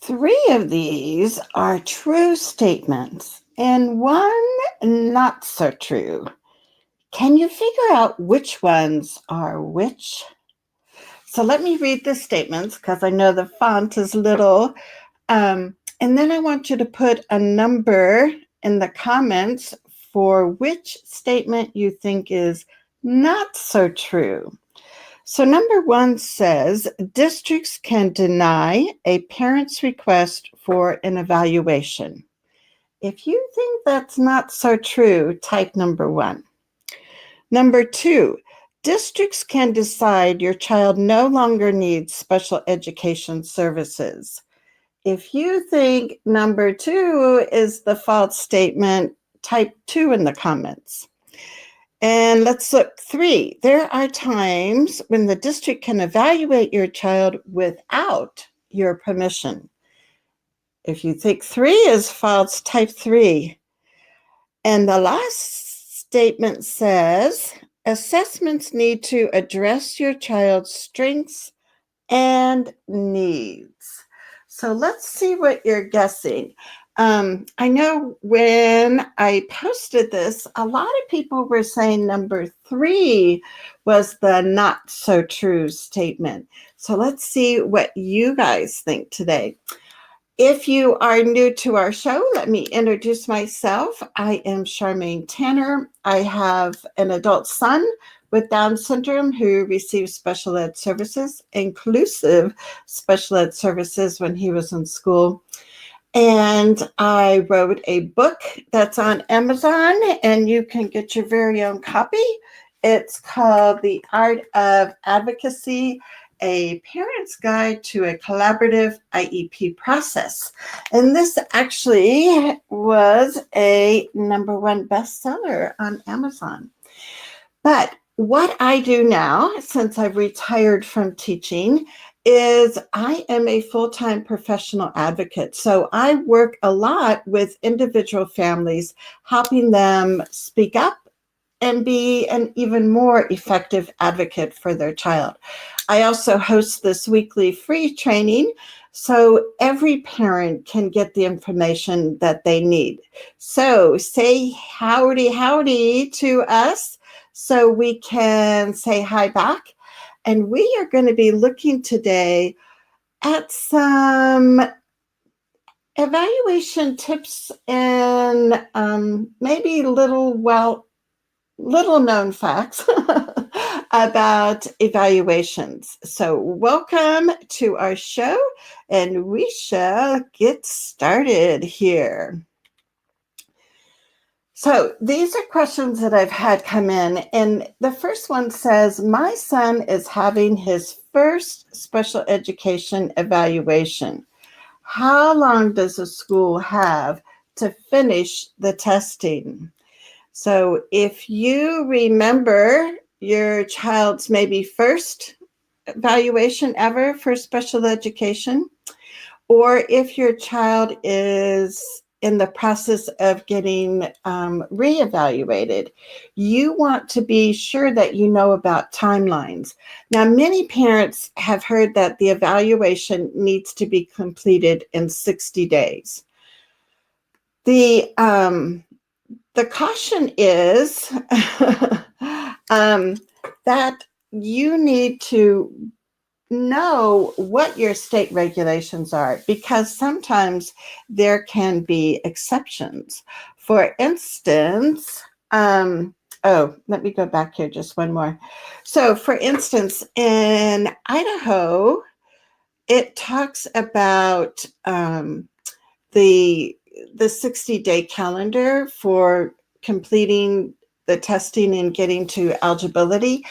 Three of these are true statements and one not so true. Can you figure out which ones are which? So let me read the statements because I know the font is little. And then I want you to put a number in the comments for which statement you think is not so true. So number one says districts can deny a parent's request for an evaluation. If you think that's not so true, type number one. Number two, districts can decide your child no longer needs special education services. If you think number two is the false statement, type two in the comments. And let's look three. There are times when the district can evaluate your child without your permission. If you think three is false, type three. And the last statement says assessments need to address your child's strengths and needs. So let's see what you're guessing. I know when I posted this, a lot of people were saying number three was the not so true statement. So let's see what you guys think today. If you are new to our show, let me introduce myself. I am Charmaine Tanner. I have an adult son with Down syndrome who receives special ed services, inclusive special ed services when he was in school. And I wrote a book that's on Amazon, and you can get your very own copy. It's called The Art of Advocacy, a Parent's Guide to a Collaborative IEP Process. And this actually was a number one bestseller on Amazon. But what I do now, since I've retired from teaching, is I am a full-time professional advocate. So I work a lot with individual families, helping them speak up and be an even more effective advocate for their child. I also host this weekly free training so every parent can get the information that they need. So say howdy to us so we can say hi back. And we are going to be looking today at some evaluation tips and maybe little known facts about evaluations. So welcome to our show, and we shall get started here. So these are questions that I've had come in, and the first one says, my son is having his first special education evaluation. How long does a school have to finish the testing? So if you remember your child's maybe first evaluation ever for special education, or if your child is in the process of getting reevaluated, you want to be sure that you know about timelines. Now, many parents have heard that the evaluation needs to be completed in 60 days. The caution is that you need to know what your state regulations are, because sometimes there can be exceptions. For instance, let me go back here just one more. So for instance, in Idaho, it talks about the 60-day calendar for completing the testing and getting to eligibility.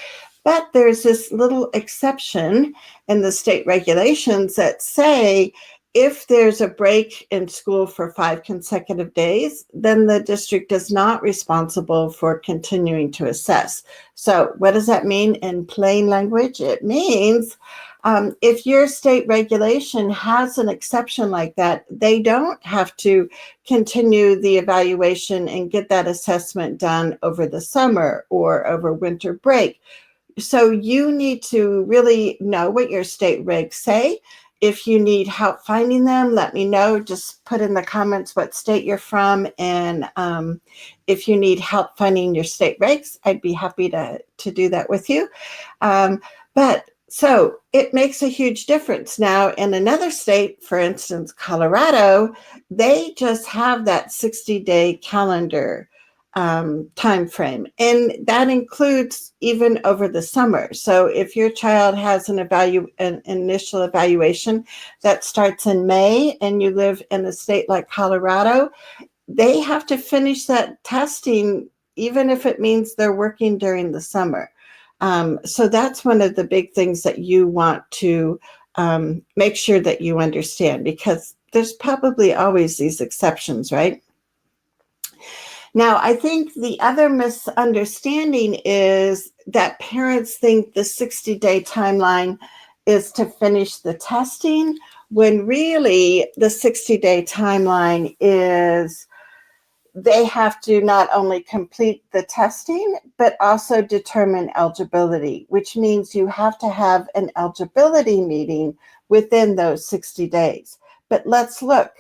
But there's this little exception in the state regulations that say if there's a break in school for 5 consecutive days, then the district is not responsible for continuing to assess. So what does that mean in plain language? It means if your state regulation has an exception like that, they don't have to continue the evaluation and get that assessment done over the summer or over winter break. So you need to really know what your state regs say If you need help finding them, let me know. Just put in the comments what state you're from. And if you need help finding your state regs, I'd be happy to do that with you. So it makes a huge difference. Now, in another state, for instance, Colorado, they just have that 60-day calendar time frame, and that includes even over the summer. So if your child has an initial evaluation that starts in May and you live in a state like Colorado, they have to finish that testing even if it means they're working during the summer. So that's one of the big things that you want to make sure that you understand, because there's probably always these exceptions, right? Now, I think the other misunderstanding is that parents think the 60-day timeline is to finish the testing, when really the 60-day timeline is they have to not only complete the testing, but also determine eligibility, which means you have to have an eligibility meeting within those 60 days. But let's look.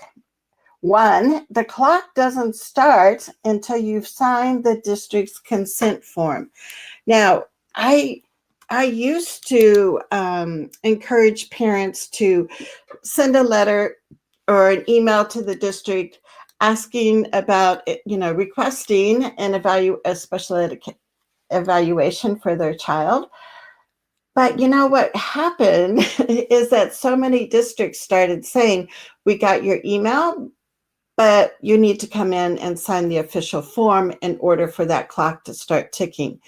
One, the clock doesn't start until you've signed the district's consent form. Now, I used to encourage parents to send a letter or an email to the district asking about, requesting a special ed evaluation for their child. But you know what happened is that so many districts started saying, we got your email, but you need to come in and sign the official form in order for that clock to start ticking.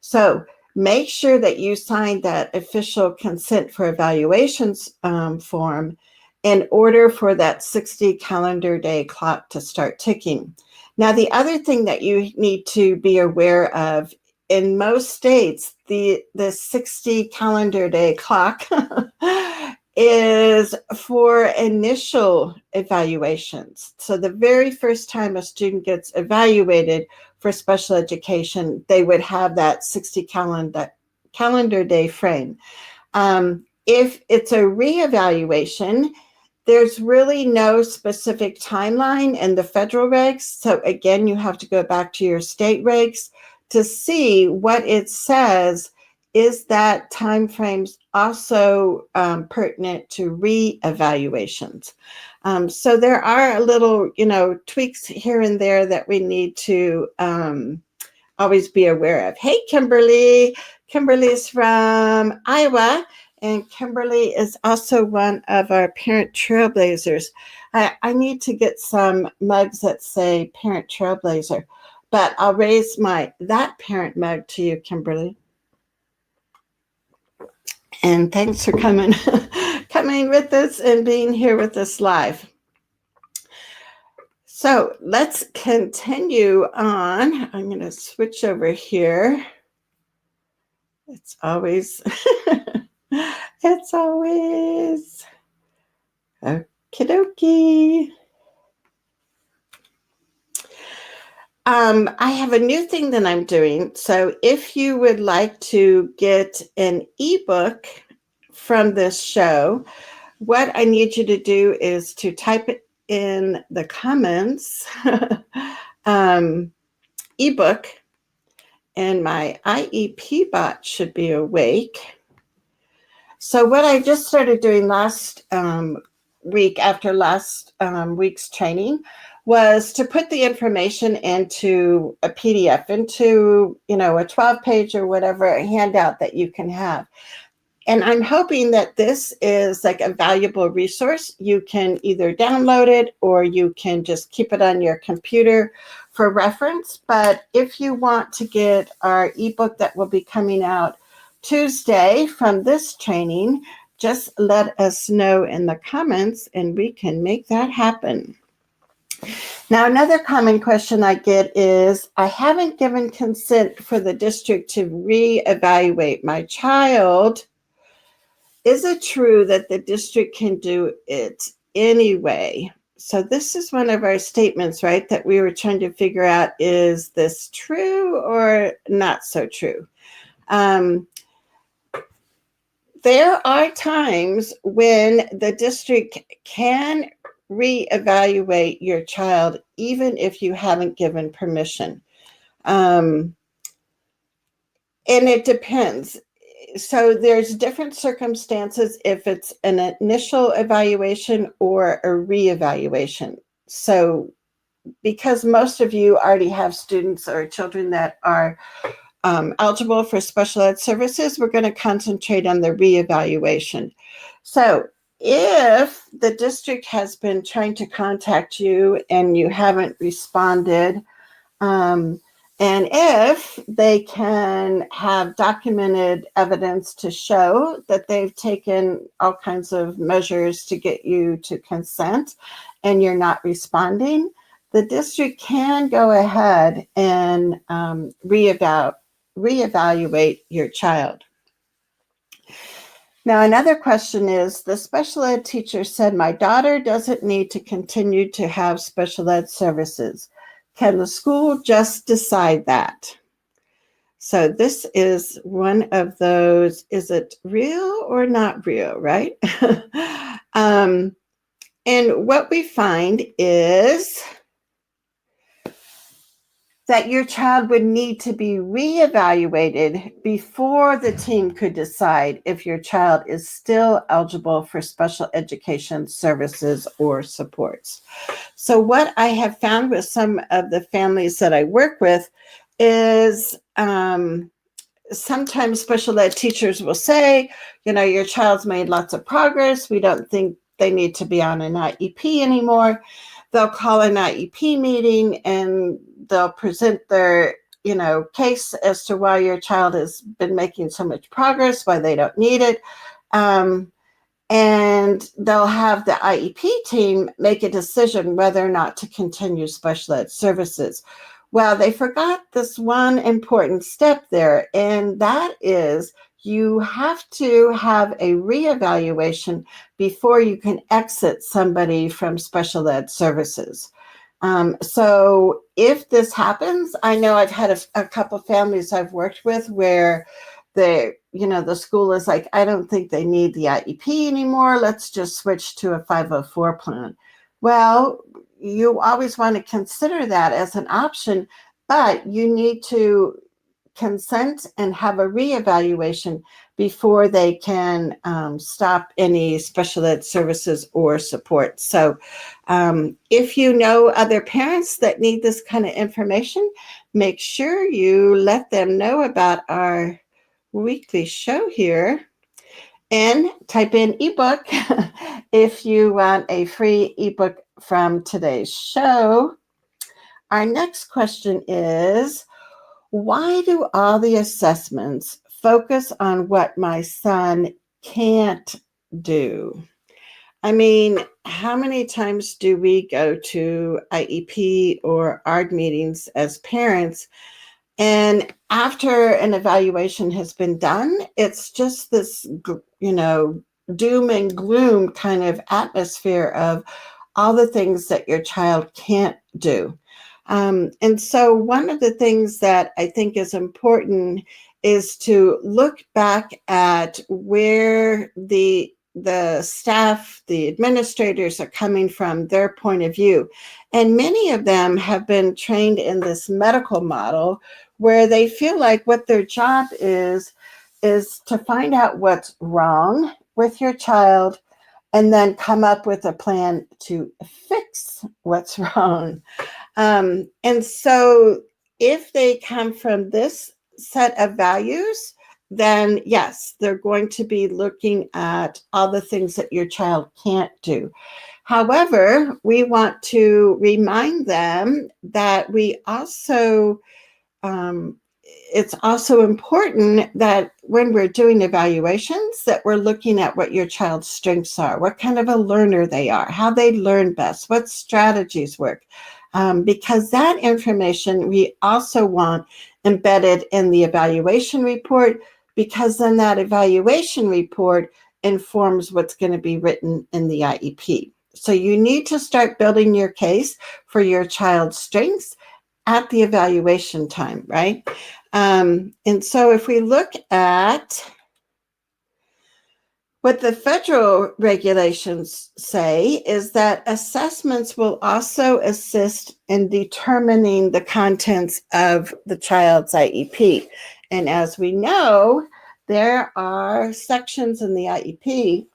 So make sure that you sign that official consent for evaluations form in order for that 60 calendar day clock to start ticking. Now, the other thing that you need to be aware of, in most states, the 60 calendar day clock is for initial evaluations. So the very first time a student gets evaluated for special education, they would have that 60 calendar day frame. If it's a reevaluation, there's really no specific timeline in the federal regs. So again, you have to go back to your state regs to see what it says. Is that time frames also pertinent to reevaluations? So there are little, tweaks here and there that we need to always be aware of. Hey, Kimberly. Kimberly's from Iowa, and Kimberly is also one of our parent trailblazers. I need to get some mugs that say parent trailblazer, but I'll raise that parent mug to you, Kimberly. And thanks for coming with us and being here with us live. So let's continue on. I'm going to switch over here. It's always okie dokie. I have a new thing that I'm doing. So if you would like to get an ebook from this show, what I need you to do is to type it in the comments, ebook, and my IEP bot should be awake. So what I just started doing last week after last week's training was to put the information into a PDF, into, a 12-page or whatever handout that you can have. And I'm hoping that this is like a valuable resource. You can either download it or you can just keep it on your computer for reference. But if you want to get our ebook that will be coming out Tuesday from this training, just let us know in the comments and we can make that happen. Now, another common question I get is, I haven't given consent for the district to reevaluate my child. Is it true that the district can do it anyway? So this is one of our statements, right, that we were trying to figure out, is this true or not so true? there are times when the district can reevaluate your child, even if you haven't given permission. And it depends. So there's different circumstances if it's an initial evaluation or a reevaluation. So because most of you already have students or children that are eligible for special ed services, we're going to concentrate on the reevaluation. So if the district has been trying to contact you and you haven't responded, and if they can have documented evidence to show that they've taken all kinds of measures to get you to consent and you're not responding, the district can go ahead and reevaluate your child. Now, another question is, the special ed teacher said my daughter doesn't need to continue to have special ed services. Can the school just decide that? So this is one of those, is it real or not real, right? And what we find is that your child would need to be reevaluated before the team could decide if your child is still eligible for special education services or supports. So what I have found with some of the families that I work with is sometimes special ed teachers will say, your child's made lots of progress. We don't think they need to be on an IEP anymore. They'll call an IEP meeting and they'll present their, case as to why your child has been making so much progress, why they don't need it. And they'll have the IEP team make a decision whether or not to continue special ed services. Well, they forgot this one important step there, and that is you have to have a reevaluation before you can exit somebody from special ed services. So if this happens, I know I've had a couple families I've worked with where the school is like, I don't think they need the IEP anymore. Let's just switch to a 504 plan. Well, you always want to consider that as an option, but you need to consent and have a reevaluation before they can stop any special ed services or support. So if you know other parents that need this kind of information, make sure you let them know about our weekly show here and type in eBook if you want a free eBook from today's show. Our next question is, why do all the assessments focus on what my son can't do? I mean, how many times do we go to IEP or ARD meetings as parents, and after an evaluation has been done, it's just this, doom and gloom kind of atmosphere of all the things that your child can't do. And so one of the things that I think is important is to look back at where the staff, the administrators are coming from, their point of view. And many of them have been trained in this medical model where they feel like what their job is to find out what's wrong with your child and then come up with a plan to fix what's wrong. And so if they come from this set of values, then yes, they're going to be looking at all the things that your child can't do. However, we want to remind them that we also, it's also important that when we're doing evaluations, that we're looking at what your child's strengths are, what kind of a learner they are, how they learn best, what strategies work. Because that information we also want embedded in the evaluation report, because then that evaluation report informs what's going to be written in the IEP. So you need to start building your case for your child's strengths at the evaluation time, right? And so if we look at What the federal regulations say is that assessments will also assist in determining the contents of the child's IEP. And as we know, there are sections in the IEP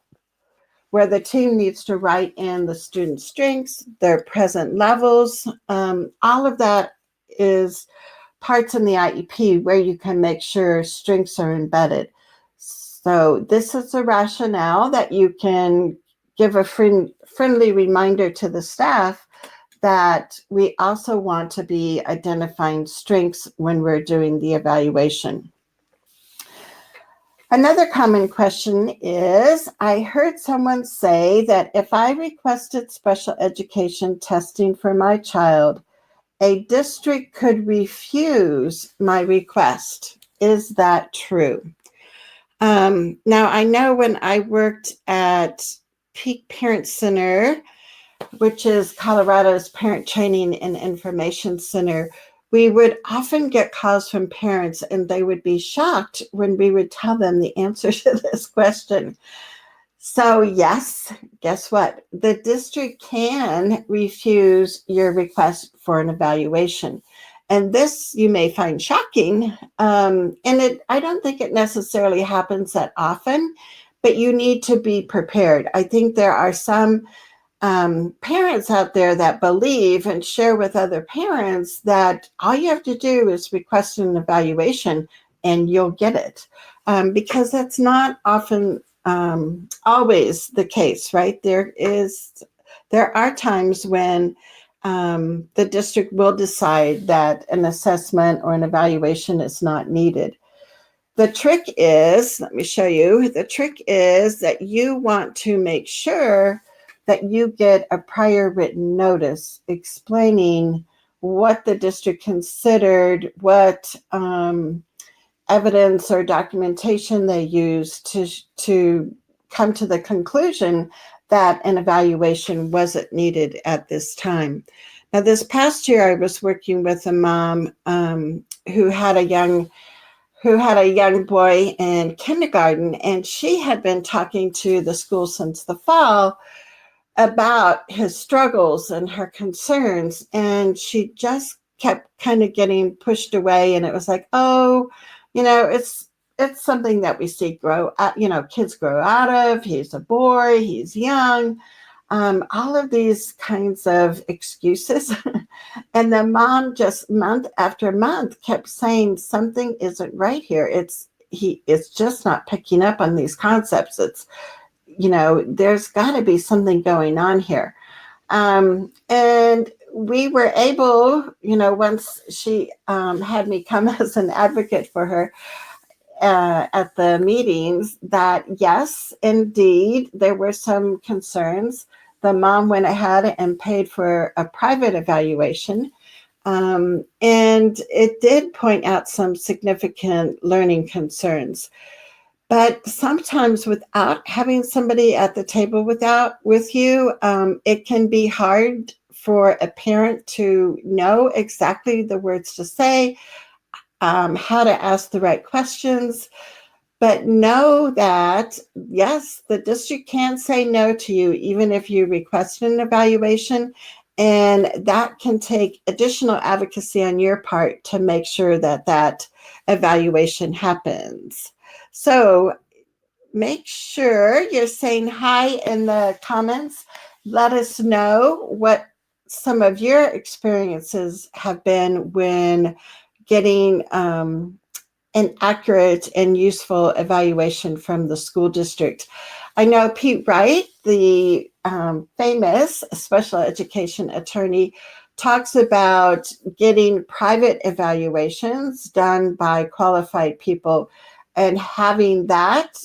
where the team needs to write in the student's strengths, their present levels. All of that is parts in the IEP where you can make sure strengths are embedded. So this is a rationale that you can give a friendly reminder to the staff that we also want to be identifying strengths when we're doing the evaluation. Another common question is, I heard someone say that if I requested special education testing for my child, a district could refuse my request. Is that true? Now, I know when I worked at Peak Parent Center, which is Colorado's Parent Training and Information Center, we would often get calls from parents and they would be shocked when we would tell them the answer to this question. So yes, guess what? The district can refuse your request for an evaluation. And this you may find shocking. I don't think it necessarily happens that often, but you need to be prepared. I think there are some parents out there that believe and share with other parents that all you have to do is request an evaluation and you'll get it, because that's not often always the case, right? There are times when the district will decide that an assessment or an evaluation is not needed. The trick is, let me show you, the trick is that you want to make sure that you get a prior written notice explaining what the district considered, what evidence or documentation they used to come to the conclusion that an evaluation wasn't needed at this time. Now, this past year, I was working with a mom who had a young boy in kindergarten, and she had been talking to the school since the fall about his struggles and her concerns, and she just kept kind of getting pushed away. And it was like, oh, it's something that we see kids grow out of. He's a boy, he's young, all of these kinds of excuses. And the mom just month after month kept saying something isn't right here. It's just not picking up on these concepts. There's got to be something going on here. And we were able, once she had me come as an advocate for her at the meetings, that yes, indeed, there were some concerns. The mom went ahead and paid for a private evaluation. And it did point out some significant learning concerns. But sometimes without having somebody at the table with you, it can be hard for a parent to know exactly the words to say, how to ask the right questions. But know that, yes, the district can say no to you, even if you request an evaluation. And that can take additional advocacy on your part to make sure that evaluation happens. So make sure you're saying hi in the comments. Let us know what some of your experiences have been when getting an accurate and useful evaluation from the school district. I know Pete Wright, the famous special education attorney, talks about getting private evaluations done by qualified people and having that,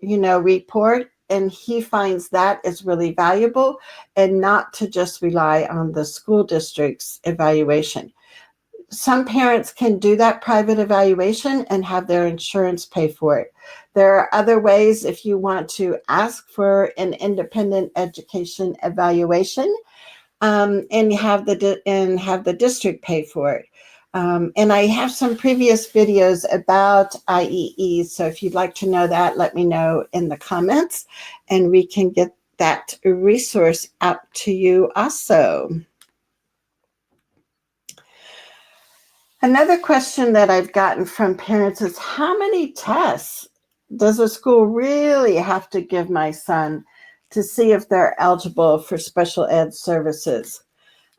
report. And he finds that is really valuable, and not to just rely on the school district's evaluation. Some parents can do that private evaluation and have their insurance pay for it. There are other ways if you want to ask for an independent education evaluation and have the district pay for it. And I have some previous videos about IEEs. So if you'd like to know that, let me know in the comments and we can get that resource out to you also. Another question that I've gotten from parents is, how many tests does a school really have to give my son to see if they're eligible for special ed services?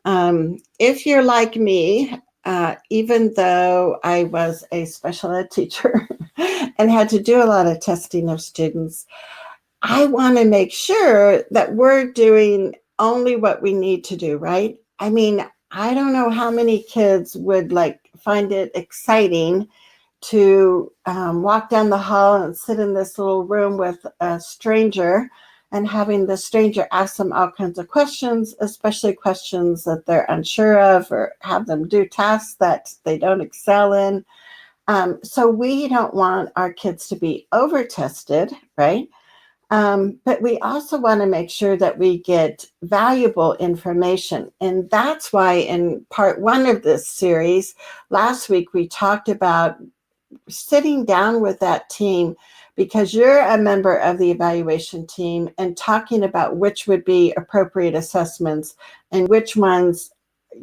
If you're like me, even though I was a special ed teacher and had to do a lot of testing of students, I want to make sure that we're doing only what we need to do, right? I mean, I don't know how many kids would find it exciting to walk down the hall and sit in this little room with a stranger and having the stranger ask them all kinds of questions, especially questions that they're unsure of, or have them do tasks that they don't excel in. So we don't want our kids to be over tested, right? But we also want to make sure that we get valuable information. And that's why in part 1 of this series, last week, we talked about sitting down with that team, because you're a member of the evaluation team, and talking about which would be appropriate assessments and which ones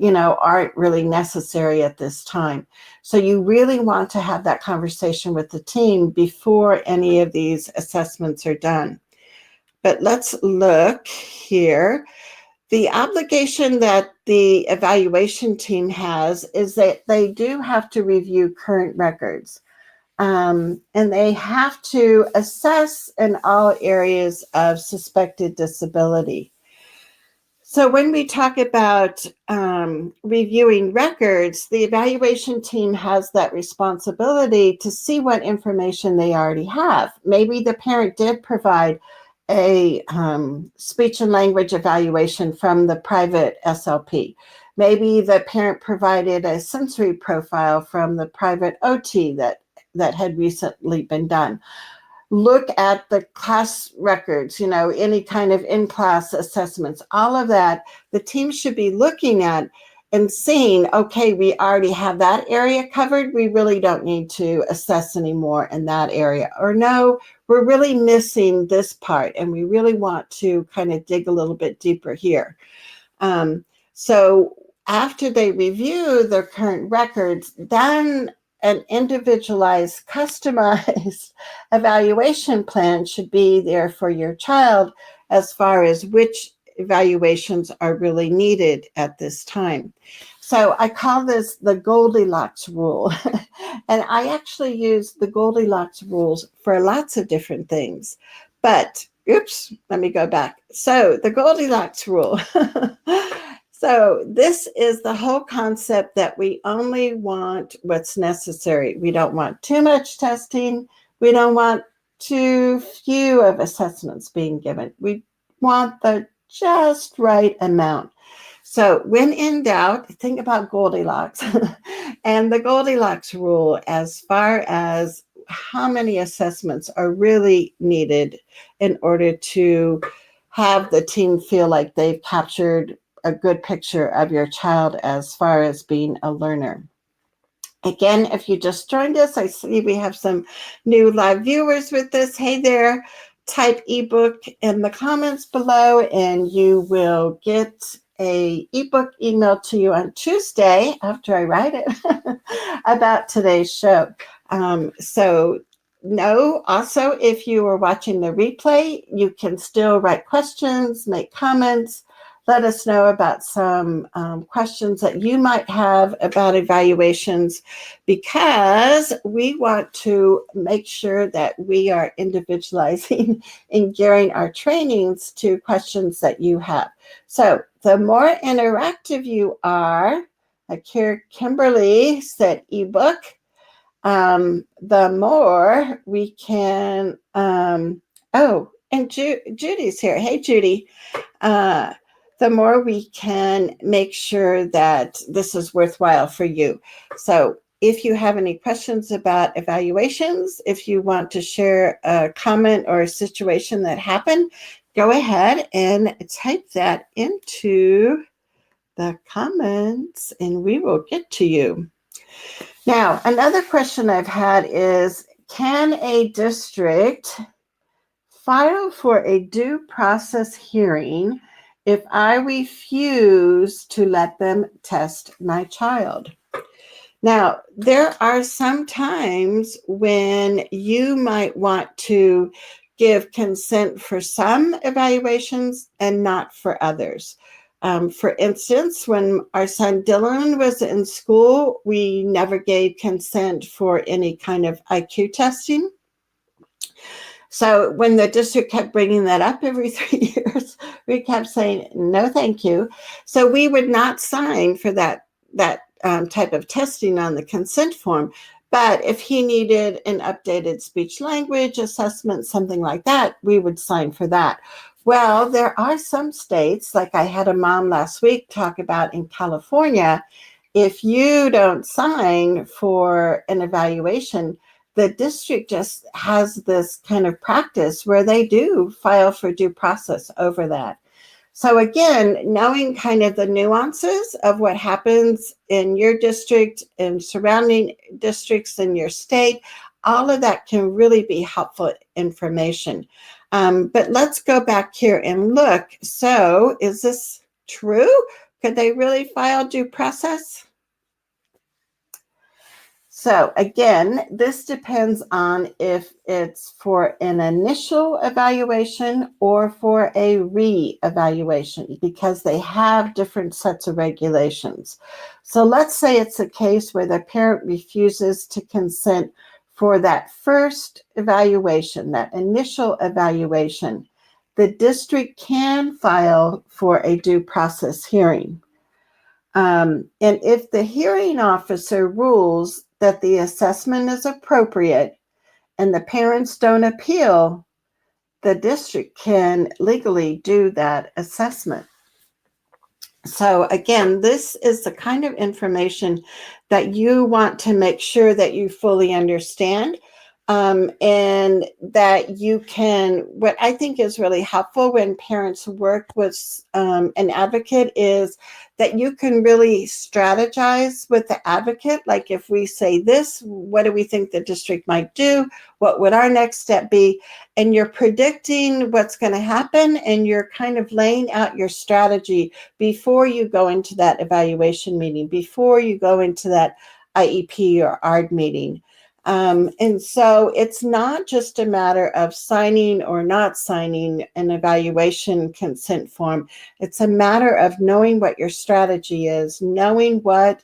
aren't really necessary at this time. So you really want to have that conversation with the team before any of these assessments are done. But let's look here. The obligation that the evaluation team has is that they do have to review current records. And they have to assess in all areas of suspected disability. So when we talk about reviewing records, the evaluation team has that responsibility to see what information they already have. Maybe the parent did provide a speech and language evaluation from the private SLP. Maybe the parent provided a sensory profile from the private OT that had recently been done. Look at the class records, any kind of in-class assessments, all of that. The team should be looking at and seeing, okay, we already have that area covered. We really don't need to assess anymore in that area. Or no, we're really missing this part and we really want to kind of dig a little bit deeper here. So after they review their current records, then an individualized, customized evaluation plan should be there for your child as far as which evaluations are really needed at this time. So I call this the Goldilocks rule. And I actually use the Goldilocks rules for lots of different things. But, oops, let me go back. So the Goldilocks rule. So this is the whole concept that we only want what's necessary. We don't want too much testing. We don't want too few of assessments being given. We want the just right amount. So when in doubt, think about Goldilocks and the Goldilocks rule as far as how many assessments are really needed in order to have the team feel like they've captured a good picture of your child as far as being a learner. Again, if you just joined us, I see we have some new live viewers with us. Hey there, type ebook in the comments below and you will get a ebook emailed to you on Tuesday after I write it about today's show. Also, if you are watching the replay, you can still write questions, make comments, let us know about some questions that you might have about evaluations, because we want to make sure that we are individualizing and gearing our trainings to questions that you have. So the more interactive you are, like here, Kimberly said ebook, the more we can, and Judy's here. Hey, Judy. The more we can make sure that this is worthwhile for you. So if you have any questions about evaluations, if you want to share a comment or a situation that happened, go ahead and type that into the comments and we will get to you. Now, another question I've had is, can a district file for a due process hearing if I refuse to let them test my child? Now, there are some times when you might want to give consent for some evaluations and not for others. For instance, when our son Dylan was in school, we never gave consent for any kind of IQ testing. So when the district kept bringing that up every 3 years, we kept saying, no, thank you. So we would not sign for that type of testing on the consent form. But if he needed an updated speech language assessment, something like that, we would sign for that. Well, there are some states, like I had a mom last week talk about in California, if you don't sign for an evaluation, the district just has this kind of practice where they do file for due process over that. So again, knowing kind of the nuances of what happens in your district and surrounding districts in your state, all of that can really be helpful information. But let's go back here and look. So is this true? Could they really file due process? So again, this depends on if it's for an initial evaluation or for a re-evaluation, because they have different sets of regulations. So let's say it's a case where the parent refuses to consent for that first evaluation, that initial evaluation. The district can file for a due process hearing. And if the hearing officer rules that the assessment is appropriate and the parents don't appeal, the district can legally do that assessment. So again, this is the kind of information that you want to make sure that you fully understand. And that you can, what I think is really helpful when parents work with an advocate is that you can really strategize with the advocate. Like if we say this, what do we think the district might do? What would our next step be? And you're predicting what's going to happen, and you're kind of laying out your strategy before you go into that evaluation meeting, before you go into that IEP or ARD meeting. And so it's not just a matter of signing or not signing an evaluation consent form. It's a matter of knowing what your strategy is, knowing what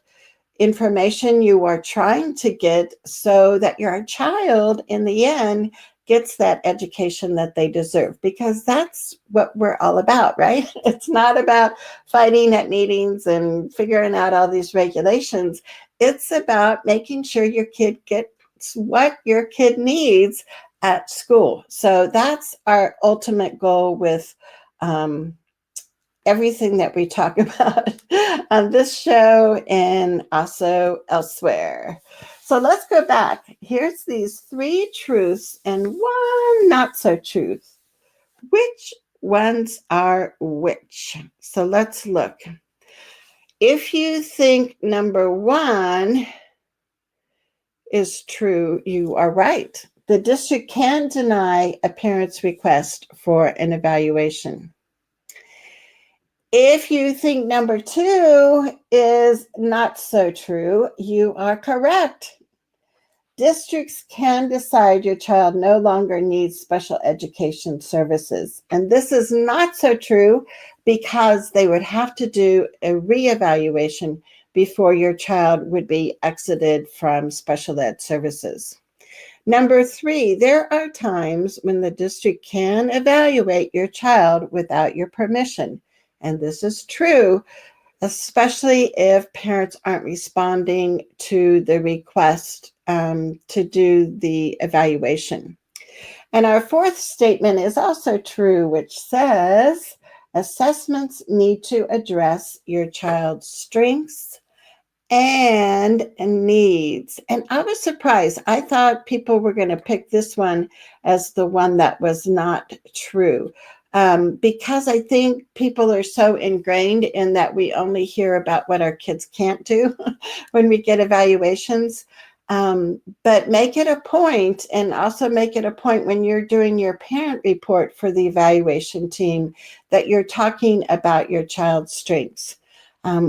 information you are trying to get so that your child in the end gets that education that they deserve, because that's what we're all about, right? It's not about fighting at meetings and figuring out all these regulations. It's about making sure your kid gets what your kid needs at school. So that's our ultimate goal with everything that we talk about on this show and also elsewhere. So let's go back. Here's these 3 truths and 1 not so truth. Which ones are which? So let's look. If you think number 1 is true, you are right. The district can deny a parent's request for an evaluation. If you think number 2 is not so true, you are correct. Districts can decide your child no longer needs special education services. And this is not so true because they would have to do a reevaluation before your child would be exited from special ed services. Number 3, there are times when the district can evaluate your child without your permission. And this is true, especially if parents aren't responding to the request to do the evaluation. And our 4th statement is also true, which says assessments need to address your child's strengths and needs. And I was surprised. I thought people were going to pick this one as the one that was not true. because I think people are so ingrained in that we only hear about what our kids can't do when we get evaluations. But make it a point, and also make it a point when you're doing your parent report for the evaluation team, that you're talking about your child's strengths.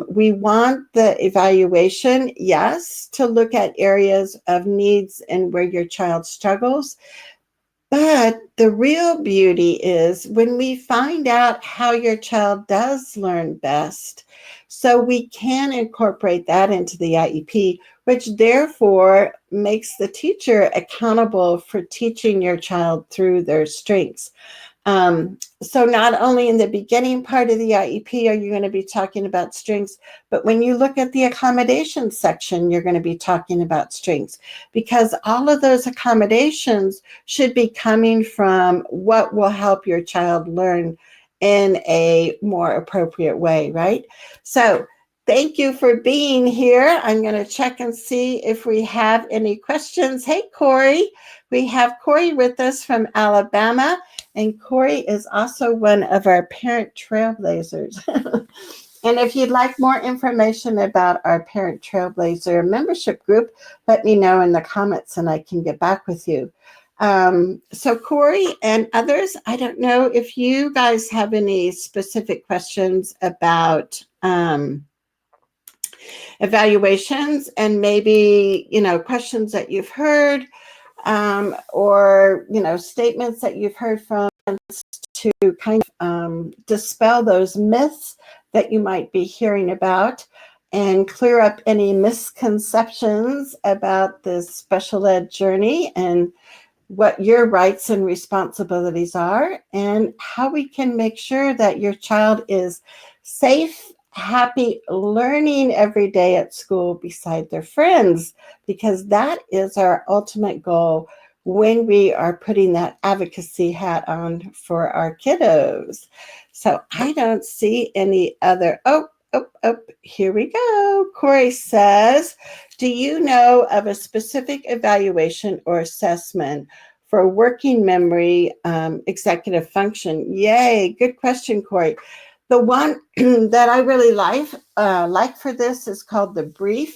We want the evaluation, yes, to look at areas of needs and where your child struggles. But the real beauty is when we find out how your child does learn best, so we can incorporate that into the IEP, which therefore makes the teacher accountable for teaching your child through their strengths. So not only in the beginning part of the IEP are you going to be talking about strengths, but when you look at the accommodations section, you're going to be talking about strengths, because all of those accommodations should be coming from what will help your child learn in a more appropriate way, right? So thank you for being here. I'm going to check and see if we have any questions. Hey, Corey. We have Corey with us from Alabama. And Corey is also one of our parent trailblazers. And if you'd like more information about our Parent Trailblazer membership group, let me know in the comments and I can get back with you. So Corey and others, I don't know if you guys have any specific questions about evaluations, and maybe, questions that you've heard, or, statements that you've heard from, to kind of dispel those myths that you might be hearing about and clear up any misconceptions about this special ed journey and what your rights and responsibilities are, and how we can make sure that your child is safe, happy, learning every day at school beside their friends, because that is our ultimate goal when we are putting that advocacy hat on for our kiddos. So I don't see any other, here we go. Corey says, do you know of a specific evaluation or assessment for working memory, executive function? Yay, good question, Corey. The one that I really like for this is called the BRIEF.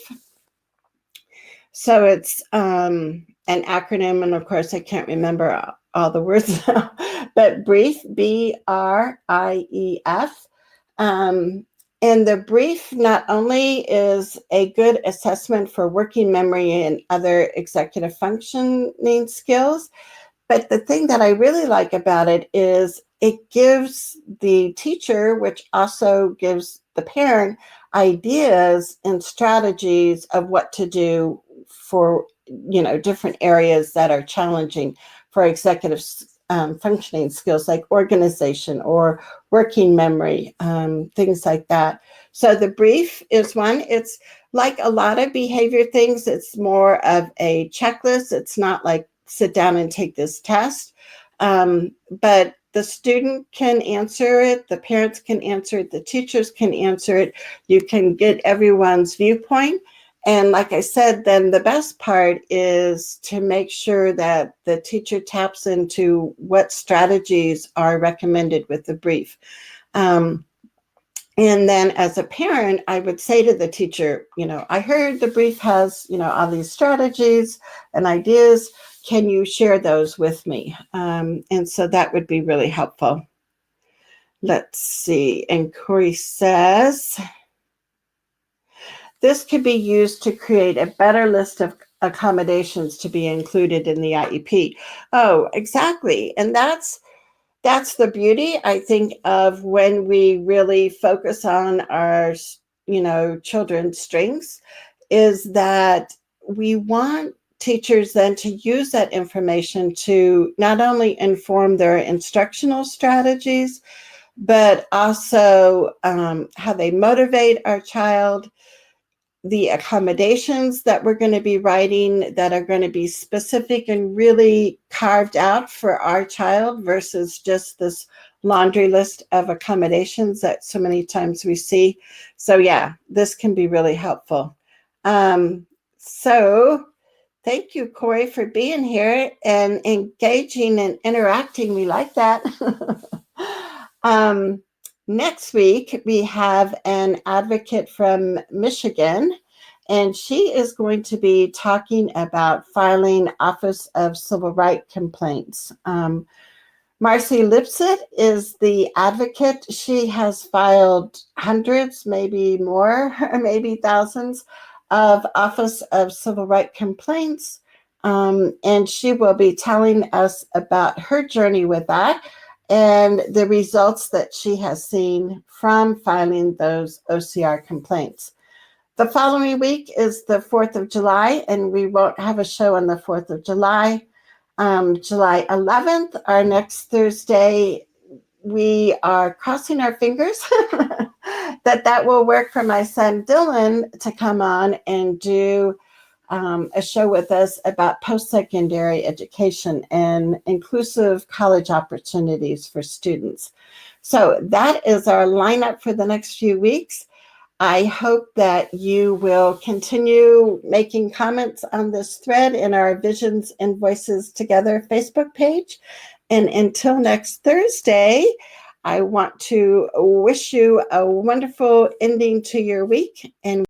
So it's an acronym, and of course I can't remember all the words now, but BRIEF, BRIEF. And the BRIEF not only is a good assessment for working memory and other executive functioning skills, but the thing that I really like about it is it gives the teacher, which also gives the parent, ideas and strategies of what to do for, different areas that are challenging for executive functioning skills, like organization or working memory, things like that. So the BRIEF is one. It's like a lot of behavior things. It's more of a checklist. It's not like sit down and take this test. But the student can answer it, the parents can answer it, the teachers can answer it. You can get everyone's viewpoint. And like I said, then the best part is to make sure that the teacher taps into what strategies are recommended with the BRIEF. And then as a parent, I would say to the teacher, I heard the BRIEF has, all these strategies and ideas. Can you share those with me? And so that would be really helpful. Let's see. And Corey says, this could be used to create a better list of accommodations to be included in the IEP. Oh, exactly. And that's the beauty, I think, of when we really focus on our, children's strengths, is that we want teachers then to use that information to not only inform their instructional strategies, but also how they motivate our child, the accommodations that we're going to be writing that are going to be specific and really carved out for our child versus just this laundry list of accommodations that so many times we see. So yeah, this can be really helpful. So thank you, Corey, for being here and engaging and interacting. We like that. Um, Next week, we have an advocate from Michigan, and she is going to be talking about filing Office of Civil Rights complaints. Marcy Lipset is the advocate. She has filed hundreds, maybe more, maybe thousands of Office of Civil Rights complaints. And she will be telling us about her journey with that and the results that she has seen from filing those OCR complaints. The following week is the 4th of July, and we won't have a show on the 4th of July. July 11th, our next Thursday, we are crossing our fingers that will work for my son Dylan to come on and do a show with us about post-secondary education and inclusive college opportunities for students. So that is our lineup for the next few weeks. I hope that you will continue making comments on this thread in our Visions and Voices Together Facebook page. And until next Thursday, I want to wish you a wonderful ending to your week, and